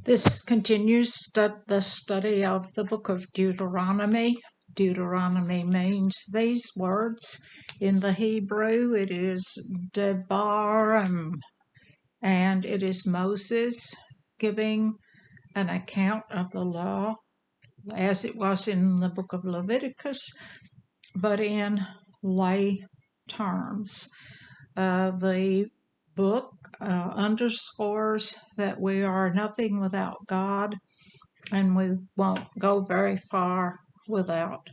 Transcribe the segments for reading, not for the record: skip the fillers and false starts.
This continues the study of the book of Deuteronomy. Deuteronomy means these words. In the Hebrew, it is Debarim, and it is Moses giving an account of the law as it was in the book of Leviticus, but in lay terms. The book underscores that we are nothing without God, and we won't go very far without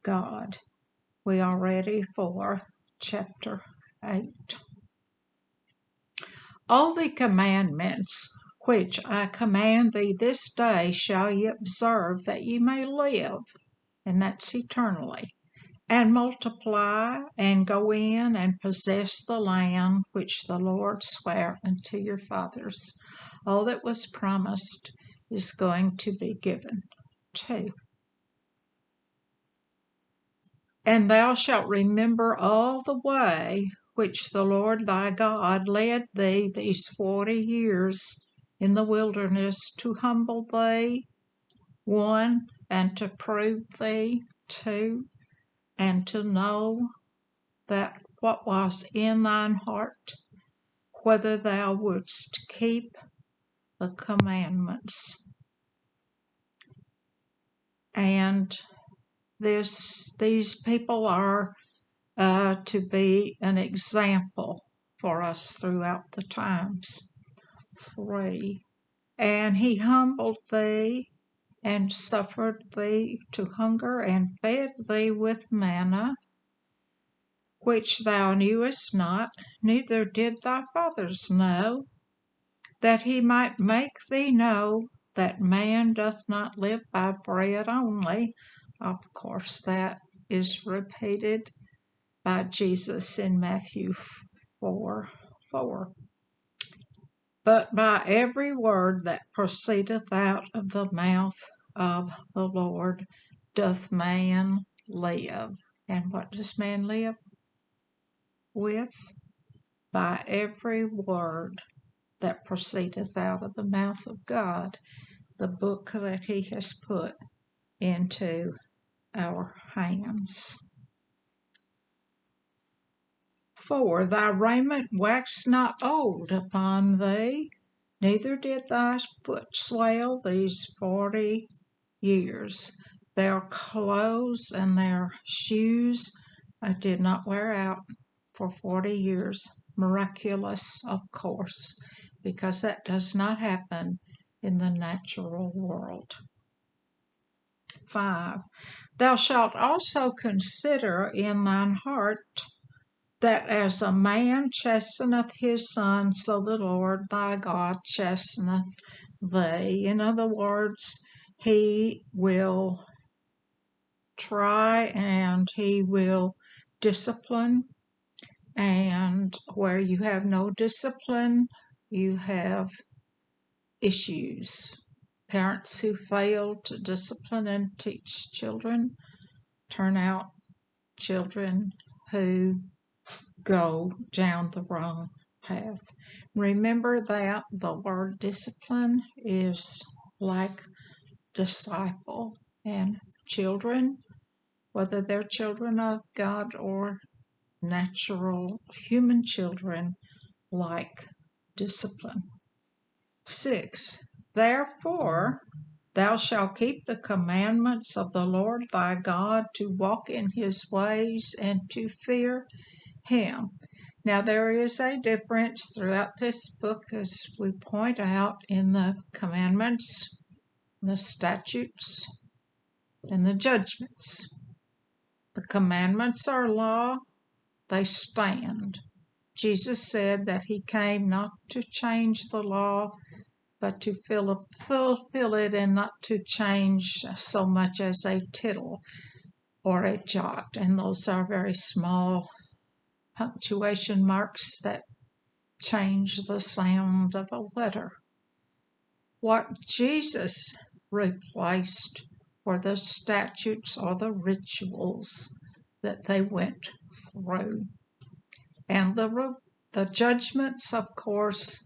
God. We are ready for chapter 8. All the commandments which I command thee this day shall ye observe, that ye may live, and that's eternally, and multiply, and go in and possess the land which the Lord sware unto your fathers. All that was promised is going to be given too. And thou shalt remember all the way which the Lord thy God led thee these 40 years in the wilderness, to humble thee, 1, and to prove thee, 2, and to know that what was in thine heart, whether thou wouldst keep the commandments. And these people are to be an example for us throughout the times. 3. And he humbled thee, and suffered thee to hunger, and fed thee with manna, which thou knewest not, neither did thy fathers know, that he might make thee know that man doth not live by bread only. Of course, that is repeated by Jesus in Matthew 4:4. But by every word that proceedeth out of the mouth of the Lord doth man live. And what does man live with? By every word that proceedeth out of the mouth of God, the book that he has put into our hands. 4. Thy raiment waxed not old upon thee, neither did thy foot swell these 40 years. Their clothes and their shoes did not wear out for 40 years. Miraculous, of course, because that does not happen in the natural world. 5. Thou shalt also consider in thine heart that as a man chasteneth his son, so the Lord thy God chasteneth thee. In other words, he will try and he will discipline, and where you have no discipline, you have issues. Parents who fail to discipline and teach children turn out children who go down the wrong path. Remember that the word discipline is like disciple, and children, whether they're children of God or natural human children, like discipline. 6. Therefore thou shalt keep the commandments of the Lord thy God, to walk in his ways and to fear him. Now there is a difference throughout this book, as we point out, in the commandments, the statutes, and the judgments. The commandments are law, they stand. Jesus said that he came not to change the law, but to fulfill it, and not to change so much as a tittle or a jot. And those are very small punctuation marks that change the sound of a letter. What Jesus replaced were the statutes or the rituals that they went through. And the judgments, of course,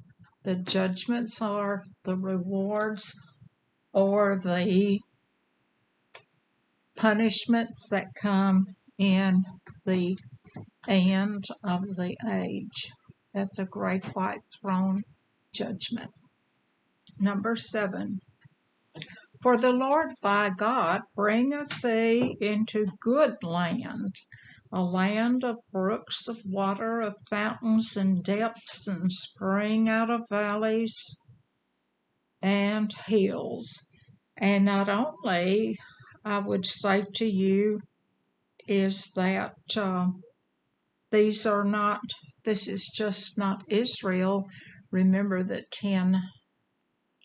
the judgments are, the rewards, or the punishments that come in the end of the age at the great white throne judgment. Number 7. For the Lord thy God bringeth thee into good land, a land of brooks of water, of fountains and depths, and spring out of valleys and hills. And not only, I would say to you, is that this is just not Israel. Remember that 10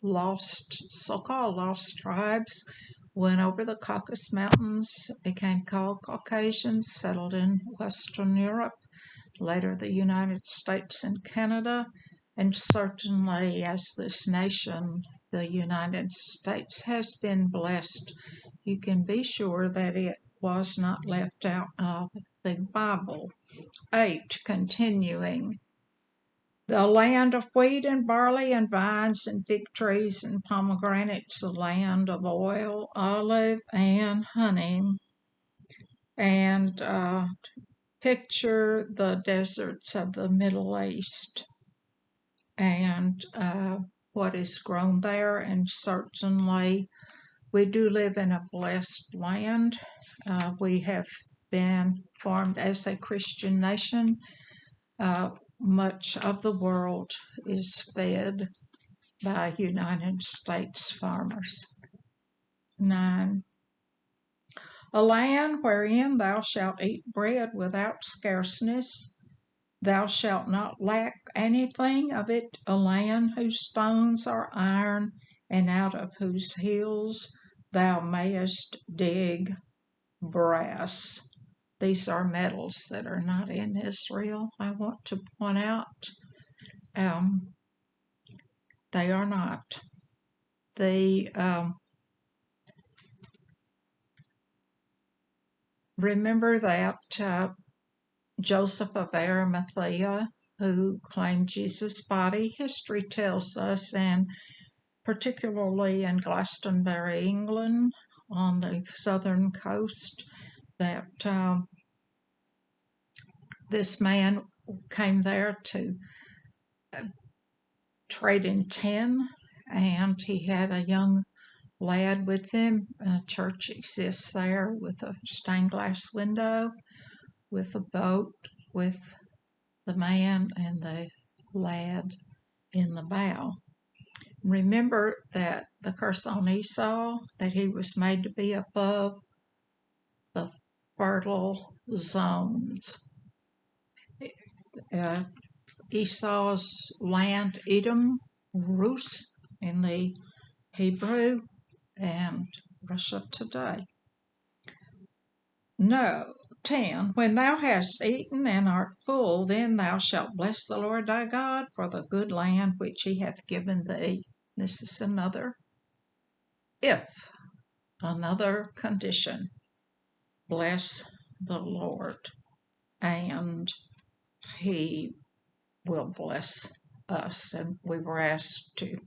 so-called lost tribes went over the Caucasus Mountains, became called Caucasians, settled in Western Europe, later the United States and Canada, and certainly as this nation, the United States, has been blessed, you can be sure that it was not left out of the Bible. 8. Continuing. The land of wheat and barley and vines and fig trees and pomegranates, a land of oil, olive, and honey. And picture the deserts of the Middle East and what is grown there. And certainly we do live in a blessed land. We have been formed as a Christian nation. Much of the world is fed by United States farmers. 9. A land wherein thou shalt eat bread without scarceness, thou shalt not lack anything of it, a land whose stones are iron, and out of whose hills thou mayest dig brass. These are metals that are not in Israel, I want to point out. They are not. Remember that Joseph of Arimathea, who claimed Jesus' body, history tells us, and particularly in Glastonbury, England, on the southern coast, that this man came there to trade in tin, and he had a young lad with him. A church exists there with a stained glass window, with a boat, with the man and the lad in the bow. Remember that the curse on Esau, that he was made to be above the fertile zones. Esau's land, Edom, Rus in the Hebrew, and Russia today. No. 10. When thou hast eaten and art full, then thou shalt bless the Lord thy God for the good land which he hath given thee. This is another condition. Bless the Lord, and he will bless us. And we were asked to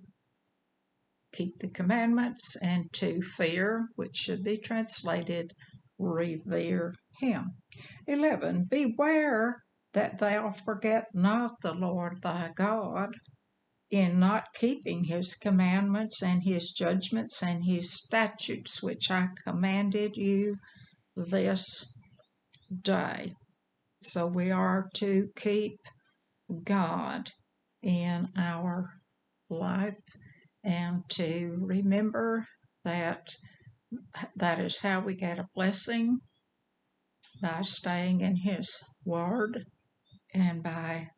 keep the commandments and to fear, which should be translated revere him. 11. Beware that thou forget not the Lord thy God in not keeping his commandments and his judgments and his statutes, which I commanded you this day. So we are to keep God in our life and to remember that is how we get a blessing, by staying in his word and by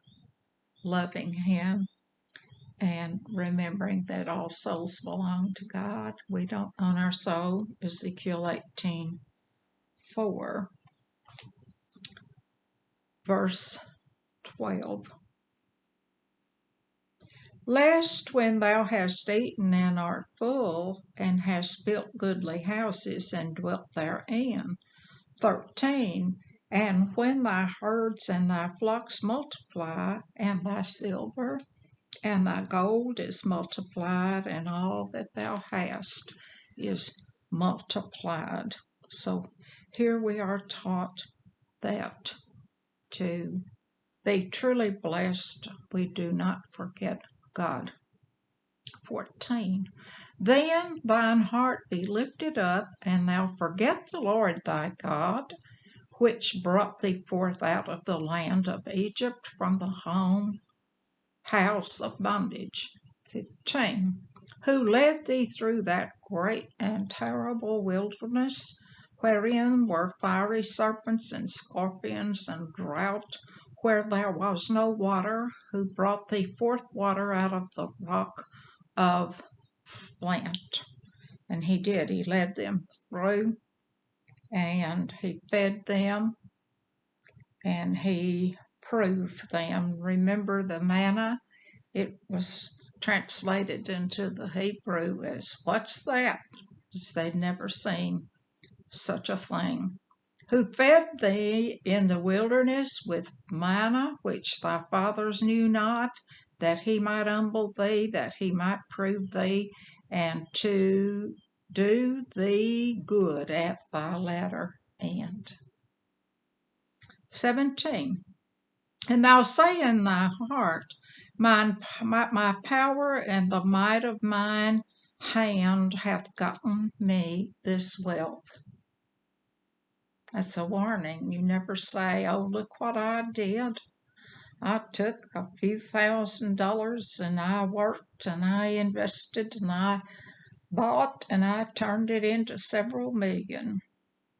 loving him and remembering that all souls belong to God. We don't own our soul, Ezekiel 18:4. Verse 12. Lest when thou hast eaten and art full, and hast built goodly houses and dwelt therein. 13. And when thy herds and thy flocks multiply, and thy silver and thy gold is multiplied, and all that thou hast is multiplied. So here we are taught that to be truly blessed, we do not forget God. 14. Then thine heart be lifted up, and thou forget the Lord thy God, which brought thee forth out of the land of Egypt from the house of bondage. 15. Who led thee through that great and terrible wilderness, wherein were fiery serpents and scorpions and drought, where there was no water, who brought thee forth water out of the rock of flint. And he did. He led them through, and he fed them, and he proved them. Remember the manna? It was translated into the Hebrew as, what's that? Because they'd never seen such a thing. Who fed thee in the wilderness with manna, which thy fathers knew not, that he might humble thee, that he might prove thee, and to do thee good at thy latter end. 17. And thou say in thy heart, my power and the might of mine hand hath gotten me this wealth. That's a warning. You never say, oh, look what I did. I took a few $1,000s and I worked and I invested and I bought and I turned it into several million.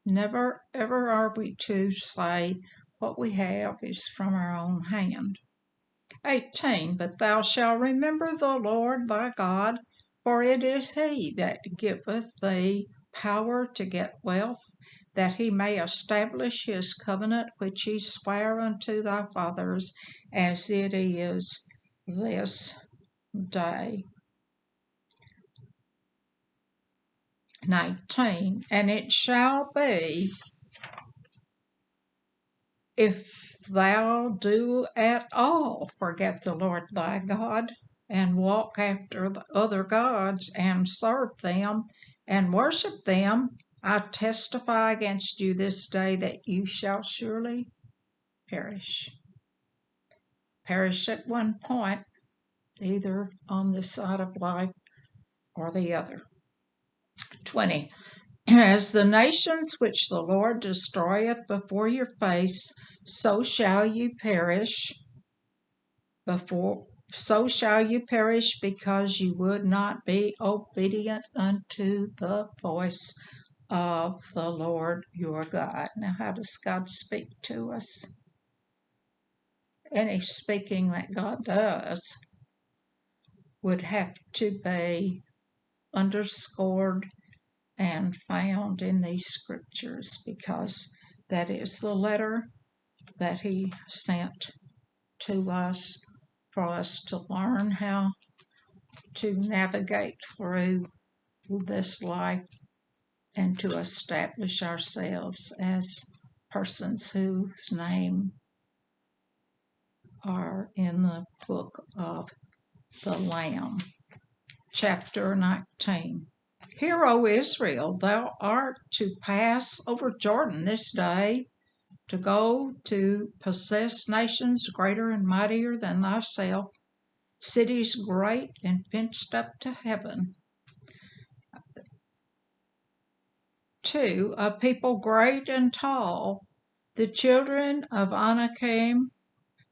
Never, ever are we to say what we have is from our own hand. 18. But thou shalt remember the Lord thy God, for it is he that giveth thee power to get wealth, that he may establish his covenant which he sware unto thy fathers, as it is this day. 19. And it shall be, if thou do at all forget the Lord thy God, and walk after the other gods, and serve them, and worship them, I testify against you this day that you shall surely perish. Perish at one point, either on this side of life or the other. 20. As the nations which the Lord destroyeth before your face, so shall you perish because you would not be obedient unto the voice of the Lord your God. Now, how does God speak to us? Any speaking that God does would have to be underscored and found in these scriptures, because that is the letter that he sent to us for us to learn how to navigate through this life and to establish ourselves as persons whose name are in the book of the Lamb. Chapter 19. Hear, O Israel, thou art to pass over Jordan this day, to go to possess nations greater and mightier than thyself, cities great and fenced up to heaven. 2. A people great and tall, the children of Anakim,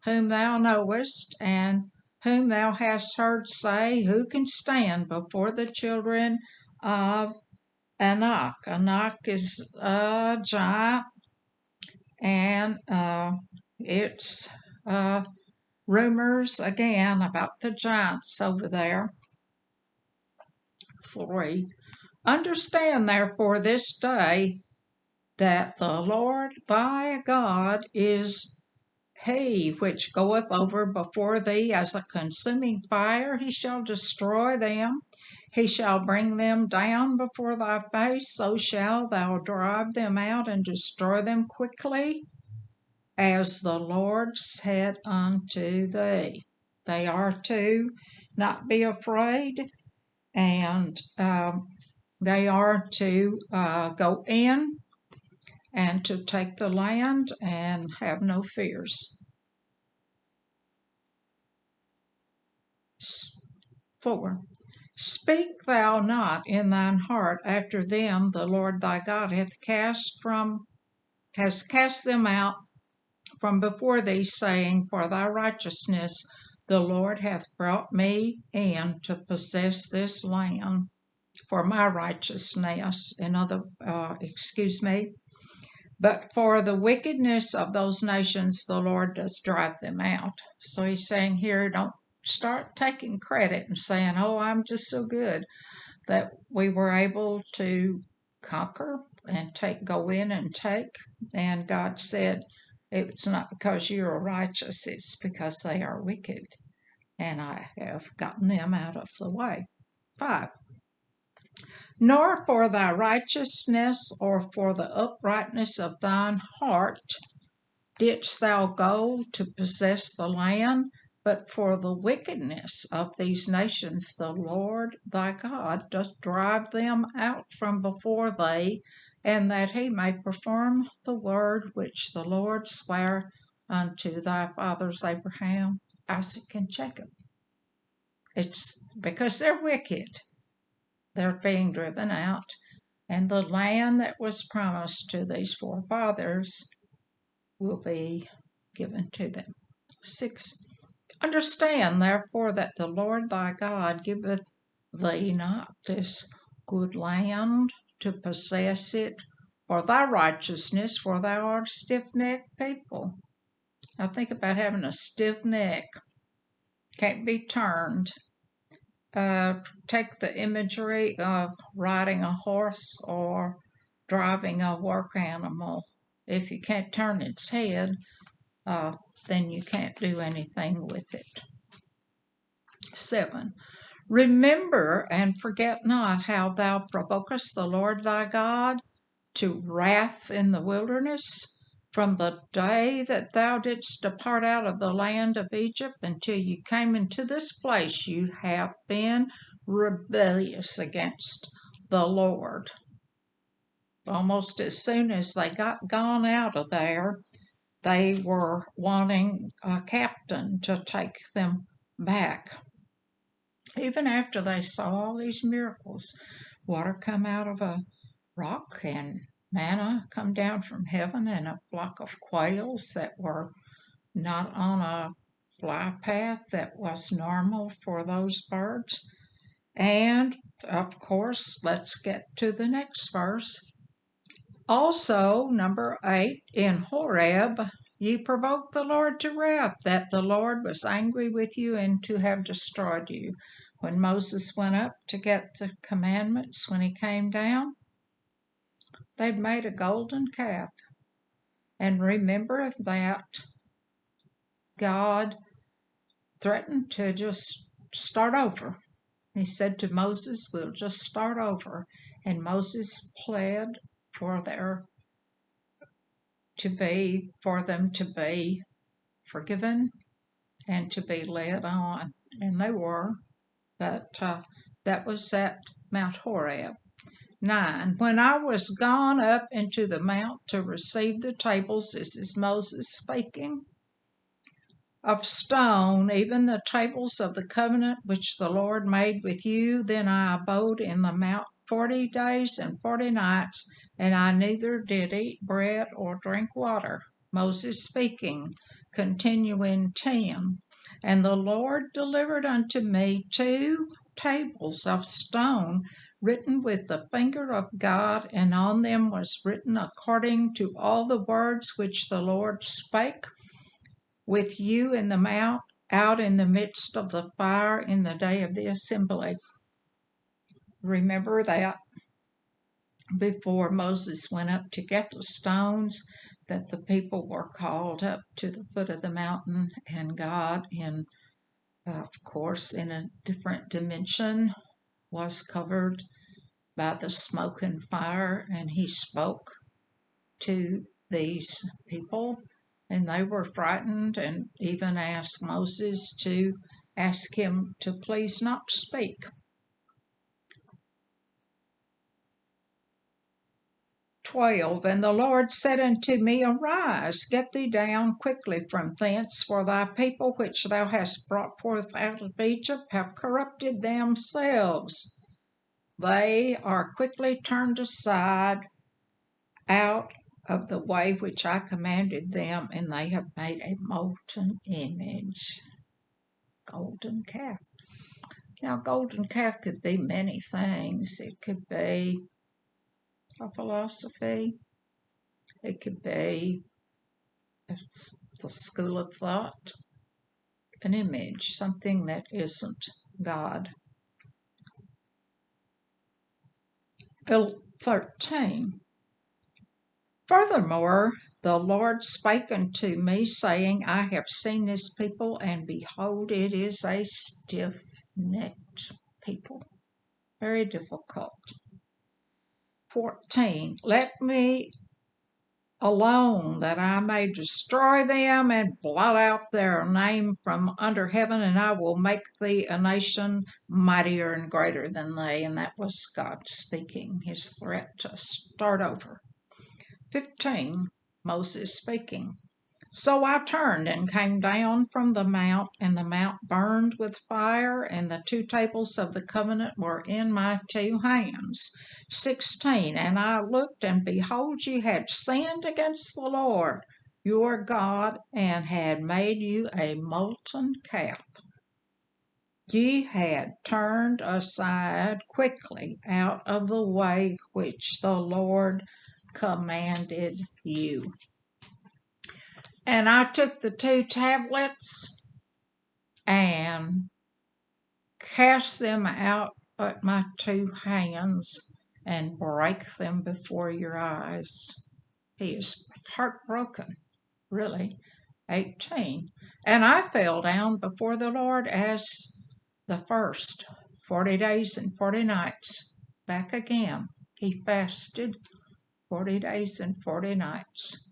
whom thou knowest, and whom thou hast heard say, who can stand before the children of Anak? Anak is a giant, and it's rumors again about the giants over there. 3. Understand therefore this day that the Lord thy God is he which goeth over before thee as a consuming fire. He shall destroy them. He shall bring them down before thy face. So shalt thou drive them out and destroy them quickly, as the Lord said unto thee. They are to not be afraid, and they are to go in and to take the land and have no fears. 4. Speak thou not in thine heart after them the Lord thy God has cast them out from before thee, saying, For thy righteousness the Lord hath brought me in to possess this land. For my righteousness, but for the wickedness of those nations the Lord does drive them out. So he's saying here, don't start taking credit and saying, oh, I'm just so good that we were able to conquer and go in and take. And God said, it's not because you are righteous, it's because they are wicked. And I have gotten them out of the way. 5. Nor for thy righteousness or for the uprightness of thine heart didst thou go to possess the land, but for the wickedness of these nations the Lord thy God doth drive them out from before thee, and that he may perform the word which the Lord sware unto thy fathers Abraham, Isaac, and Jacob. It's because they're wicked. They're being driven out, and the land that was promised to these forefathers will be given to them. 6. Understand therefore that the Lord thy God giveth thee not this good land to possess it for thy righteousness, for thou art a stiff-necked people. Now think about having a stiff neck. Can't be turned. Take the imagery of riding a horse or driving a work animal. If you can't turn its head, then you can't do anything with it. 7. Remember and forget not how thou provokest the Lord thy God to wrath in the wilderness, from the day that thou didst depart out of the land of Egypt until you came into this place. You have been rebellious against the Lord. Almost as soon as they got gone out of there, they were wanting a captain to take them back. Even after they saw all these miracles, water come out of a rock and manna come down from heaven and a flock of quails that were not on a fly path that was normal for those birds. And of course, let's get to the next verse. Also, number 8, in Horeb ye provoked the Lord to wrath, that the Lord was angry with you and to have destroyed you. When Moses went up to get the commandments, when he came down, they'd made a golden calf. And remember that God threatened to just start over. He said to Moses, we'll just start over. And Moses pled for them to be forgiven and to be led on. And they were, but that was at Mount Horeb. 9. When I was gone up into the mount to receive the tables, this is Moses speaking, of stone, even the tables of the covenant which the Lord made with you, then I abode in the mount 40 days and 40 nights, and I neither did eat bread or drink water. Moses speaking, continuing 10. And the Lord delivered unto me 2 tables of stone, written with the finger of God, and on them was written according to all the words which the Lord spake with you in the mount, out in the midst of the fire in the day of the assembly. Remember that before Moses went up to get the stones, that the people were called up to the foot of the mountain, and God, of course, in a different dimension, was covered by the smoke and fire, and he spoke to these people, and they were frightened and even asked Moses to ask him to please not speak. 12. And the Lord said unto me, Arise, get thee down quickly from thence, for thy people which thou hast brought forth out of Egypt have corrupted themselves. They are quickly turned aside out of the way which I commanded them, and they have made a molten image. Golden calf. Now, golden calf could be many things. It could be a philosophy. It could be the school of thought, an image, something that isn't God. 13. Furthermore, the Lord spake unto me, saying, I have seen this people, and behold, it is a stiff-necked people, very difficult. 14. Let me alone, that I may destroy them and blot out their name from under heaven, and I will make thee a nation mightier and greater than they. And that was God speaking, his threat to start over. 15. Moses speaking. So I turned and came down from the mount, and the mount burned with fire, and the 2 tables of the covenant were in my 2 hands. 16. And I looked, and behold, ye had sinned against the Lord your God, and had made you a molten calf. Ye had turned aside quickly out of the way which the Lord commanded you. And I took the 2 tablets and cast them out at my 2 hands and break them before your eyes. He is heartbroken, really. 18. And I fell down before the Lord as the first, 40 days and 40 nights. Back again. He fasted 40 days and 40 nights.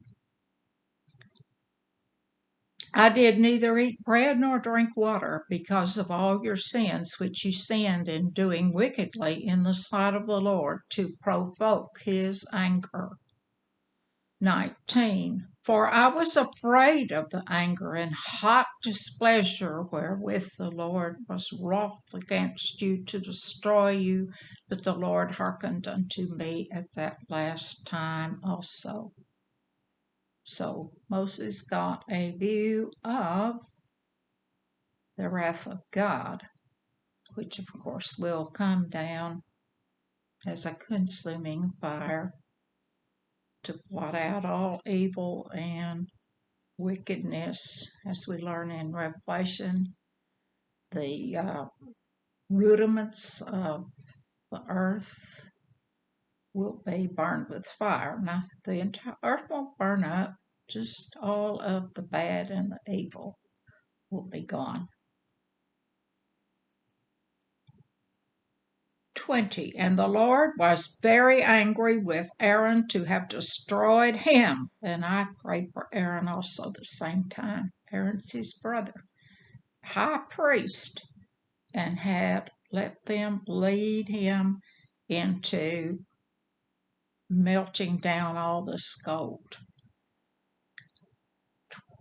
I did neither eat bread nor drink water, because of all your sins which you sinned in doing wickedly in the sight of the Lord, to provoke his anger. 19. For I was afraid of the anger and hot displeasure wherewith the Lord was wroth against you to destroy you, but the Lord hearkened unto me at that last time also. So Moses got a view of the wrath of God, which of course will come down as a consuming fire to blot out all evil and wickedness, as we learn in Revelation. The rudiments of the earth will be burned with fire. Now, the entire earth won't burn up, just all of the bad and the evil will be gone. 20. And the Lord was very angry with Aaron to have destroyed him. And I prayed for Aaron also the same time. Aaron's his brother, high priest, and had let them lead him into melting down all this gold.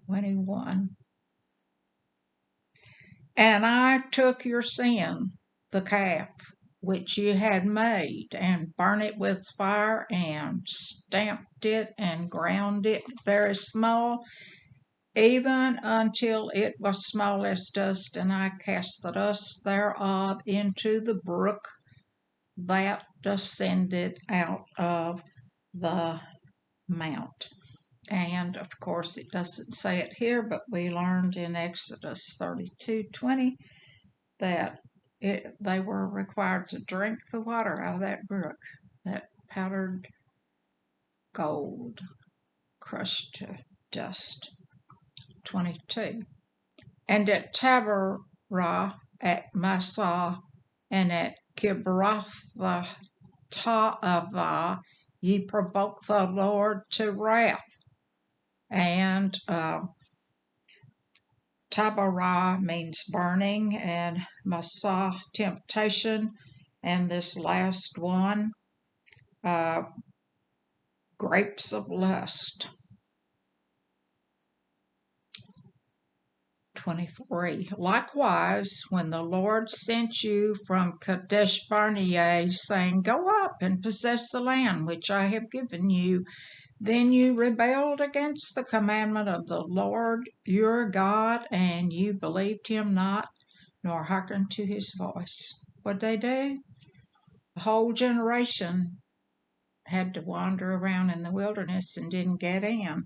21. And I took your sin, the calf, which you had made, and burnt it with fire, and stamped it, and ground it very small, even until it was small as dust, and I cast the dust thereof into the brook that descended out of the mount. And of course it doesn't say it here, but we learned in Exodus 32:20 that they were required to drink the water out of that brook, that powdered gold crushed to dust. 22. And at Taberah, at Massah, and at Kibroth-Ta'avah, ye provoke the Lord to wrath. And Tabarah means burning, and Massah, temptation, and this last one, grapes of lust. 23. Likewise, when the Lord sent you from Kadesh Barnea, saying, Go up and possess the land which I have given you, then you rebelled against the commandment of the Lord your God, and you believed him not, nor hearkened to his voice. What'd they do? The whole generation had to wander around in the wilderness and didn't get in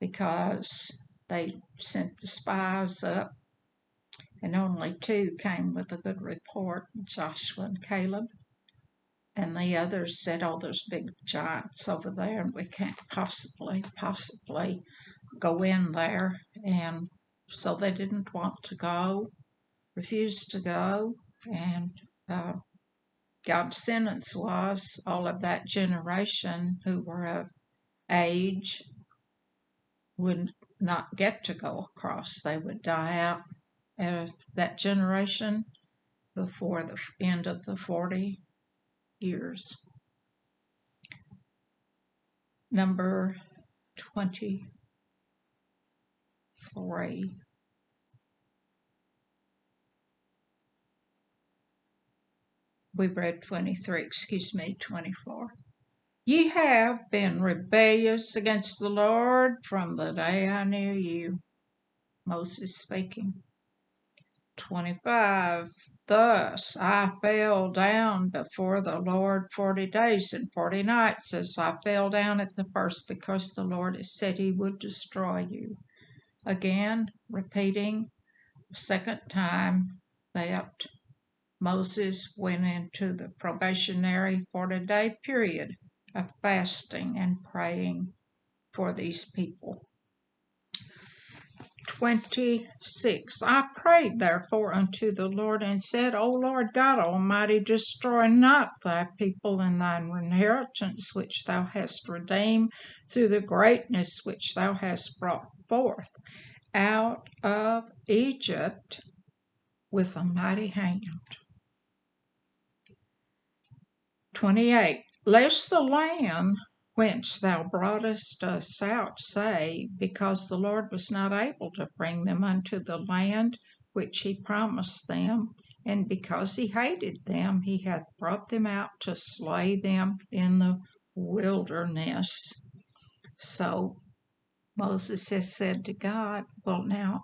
because they sent the spies up, and only 2 came with a good report, Joshua and Caleb. And the others said, oh, there's big giants over there, and we can't possibly go in there. And so they didn't want to go, refused to go. And God's sentence was all of that generation who were of age would not get to go across. They would die out of that generation before the end of the 40 years. Number 23. We read 23, 24. Ye have been rebellious against the Lord from the day I knew you. Moses speaking. 25. Thus I fell down before the Lord 40 days and 40 nights, as I fell down at the first, because the Lord has said he would destroy you. Again, repeating the second time that Moses went into the probationary 40-day period of fasting and praying for these people. 26. I prayed therefore unto the Lord and said, O Lord God Almighty, destroy not thy people and thine inheritance which thou hast redeemed through the greatness which thou hast brought forth out of Egypt with a mighty hand. 28. Lest the land whence thou broughtest us out say, because the Lord was not able to bring them unto the land which he promised them, and because he hated them, he hath brought them out to slay them in the wilderness. So Moses has said to God, well, now,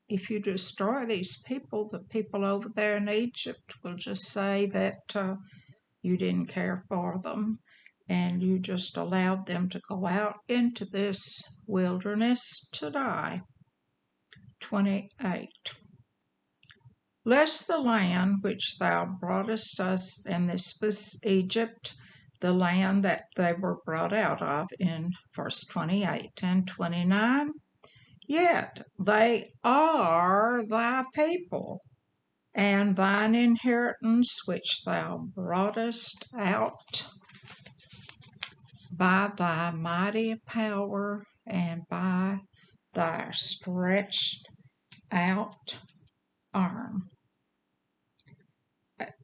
if you destroy these people, the people over there in Egypt will just say that you didn't care for them, and you just allowed them to go out into this wilderness to die. 28. Lest the land which thou broughtest us, and this was Egypt, the land that they were brought out of in verse 28 and 29, yet they are thy people, and thine inheritance which thou broughtest out by thy mighty power and by thy stretched out arm.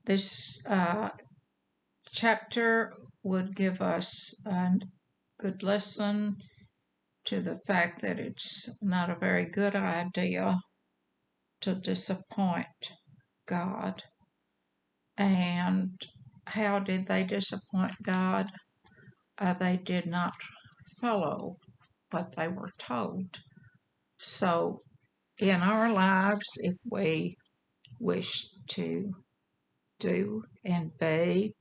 This chapter would give us a good lesson to the fact that it's not a very good idea to disappoint God. And how did they disappoint God? They did not follow what they were told. So in our lives, if we wish to do and be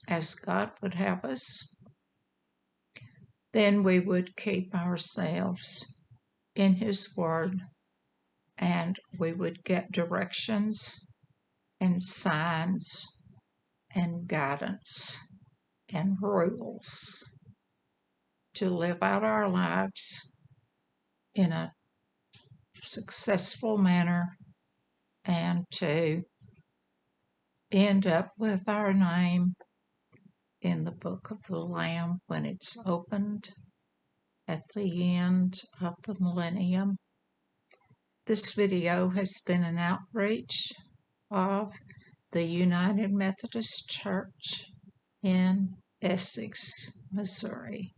as God would have us, then we would keep ourselves in his word, and we would get directions and signs and guidance and rules to live out our lives in a successful manner, and to end up with our name in the book of the Lamb when it's opened at the end of the millennium. This video has been an outreach of the United Methodist Church in Essex, Missouri.